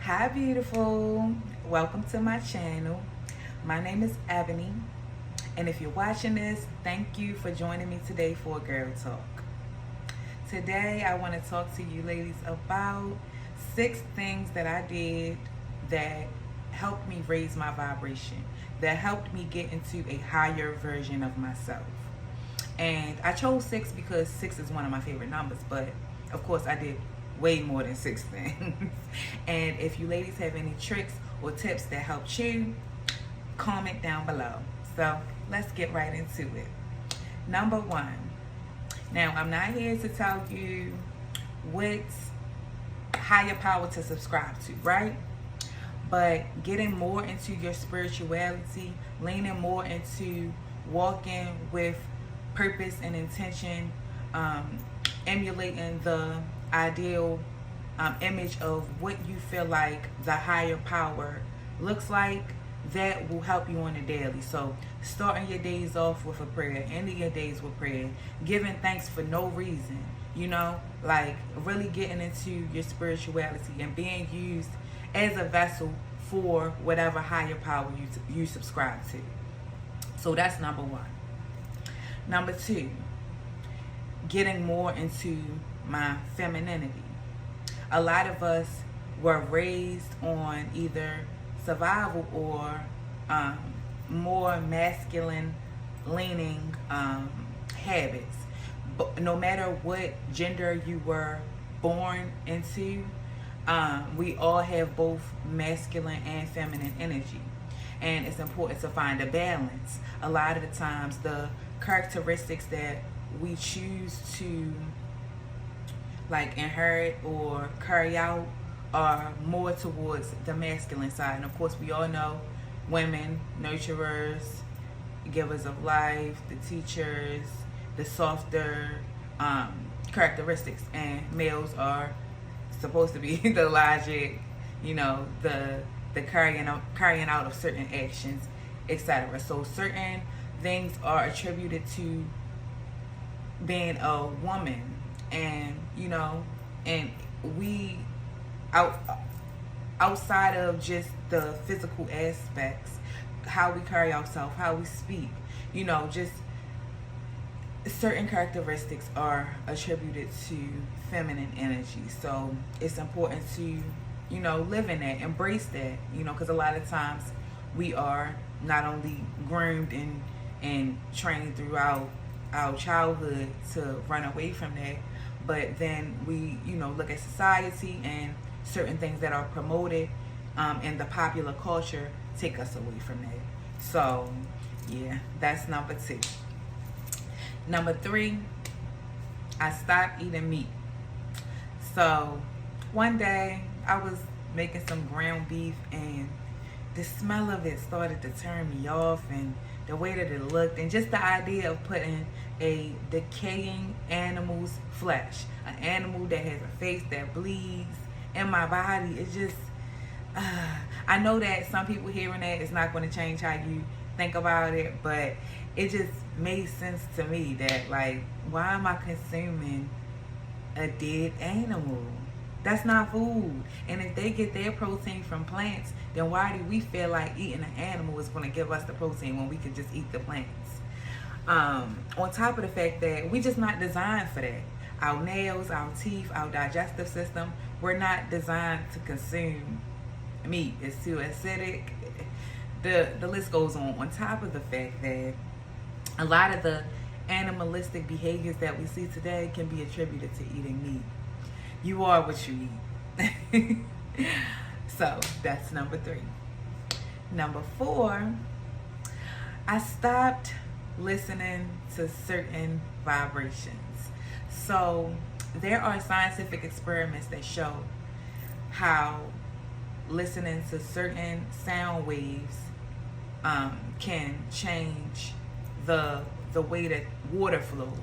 Hi, beautiful. Welcome to my channel. My name is Ebony, and if you're watching this, thank you for joining me today for Girl Talk. Today, I want to talk to you ladies about 6 things that I did that helped me raise my vibration, that helped me get into a higher version of myself. And I chose 6 because 6 is one of my favorite numbers, but of course, I did way more than 6 things. And if you ladies have any tricks or tips that helped you, comment down below. So let's get right into it. Number 1. Now, I'm not here to tell you what higher power to subscribe to, right? But getting more into your spirituality, leaning more into walking with purpose and intention, emulating the ideal image of what you feel like the higher power looks like, that will help you on the daily. So starting your days off with a prayer, ending your days with prayer, giving thanks for no reason, like really getting into your spirituality and being used as a vessel for whatever higher power you subscribe to. So that's number 1. Number 2, getting more into my femininity. A lot of us were raised on either survival or more masculine leaning habits. But no matter what gender you were born into, we all have both masculine and feminine energy. And it's important to find a balance. A lot of the times, the characteristics that we choose to inherit or carry out are more towards the masculine side. And of course, we all know women, nurturers, givers of life, the teachers, the softer characteristics, and males are supposed to be the logic, the carrying out of certain actions, etc. So certain things are attributed to being a woman, and and we outside of just the physical aspects, how we carry ourselves, how we speak, just certain characteristics are attributed to feminine energy. So it's important to live in that, embrace that, because a lot of times we are not only groomed and trained throughout our childhood to run away from that, but then we look at society and certain things that are promoted in the popular culture take us away from that. So yeah, that's number 2. Number 3, I stopped eating meat. So one day I was making some ground beef, and the smell of it started to turn me off, and the way that it looked, and just the idea of putting a decaying animal's flesh, an animal that has a face that bleeds, in my body, it just, I know that some people hearing that is not going to change how you think about it, but it just made sense to me that, why am I consuming a dead animal? That's not food. And if they get their protein from plants, then why do we feel like eating an animal is going to give us the protein when we could just eat the plants? On top of the fact that we just not designed for that. Our nails, our teeth, our digestive system, we're not designed to consume meat. It's too acidic. The list goes on. On top of the fact that a lot of the animalistic behaviors that we see today can be attributed to eating meat. You are what you eat. So that's number 3. Number 4, I stopped listening to certain vibrations. So there are scientific experiments that show how listening to certain sound waves can change the way that water flows.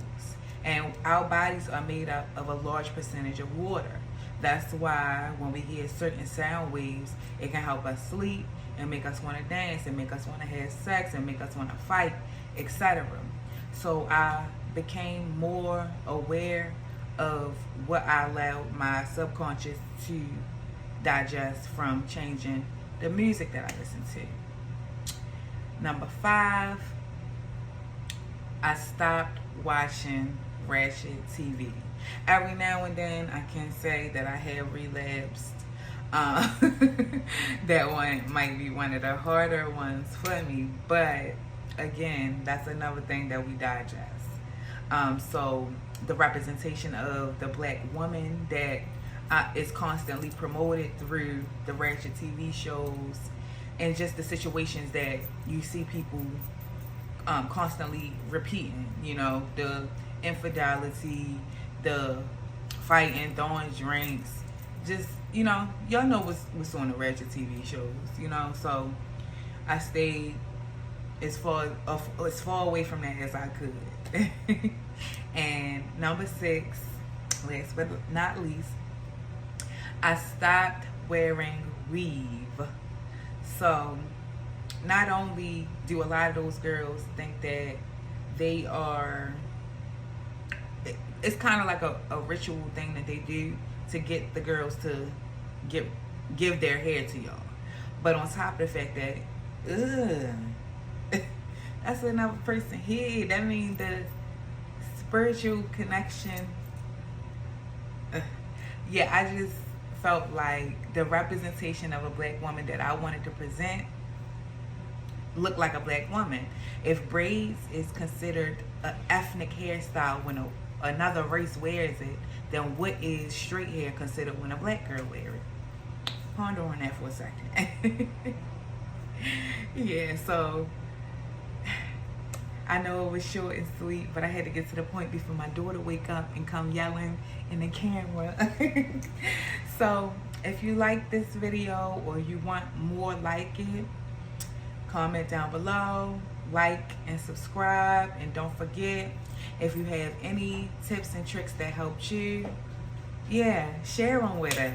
And our bodies are made up of a large percentage of water. That's why when we hear certain sound waves, it can help us sleep and make us want to dance and make us want to have sex and make us want to fight, etc. So I became more aware of what I allowed my subconscious to digest from changing the music that I listen to. Number 5, I stopped watching ratchet TV. Every now and then I can say that I have relapsed. That one might be one of the harder ones for me, but again, that's another thing that we digest. So the representation of the black woman that is constantly promoted through the ratchet TV shows, and just the situations that you see people constantly repeating, you know, the infidelity, the fighting, throwing drinks, just, you know, y'all know what's on the ratchet TV shows, you know. So I stayed as far away from that as I could. And number 6, last but not least, I stopped wearing weave. So not only do a lot of those girls think that they are, it's kind of like a ritual thing that they do to get the girls to give their hair to y'all. But on top of the fact that, that's another person here. That means the spiritual connection. Yeah, I just felt like the representation of a black woman that I wanted to present looked like a black woman. If braids is considered an ethnic hairstyle when another race wears it, then what is straight hair considered when a black girl wears it? Ponder on that for a second. Yeah, so I know it was short and sweet, but I had to get to the point before my daughter wake up and come yelling in the camera. So if you like this video or you want more like it, comment down below, like and subscribe, and don't forget, if you have any tips and tricks that helped you, yeah, share them with us.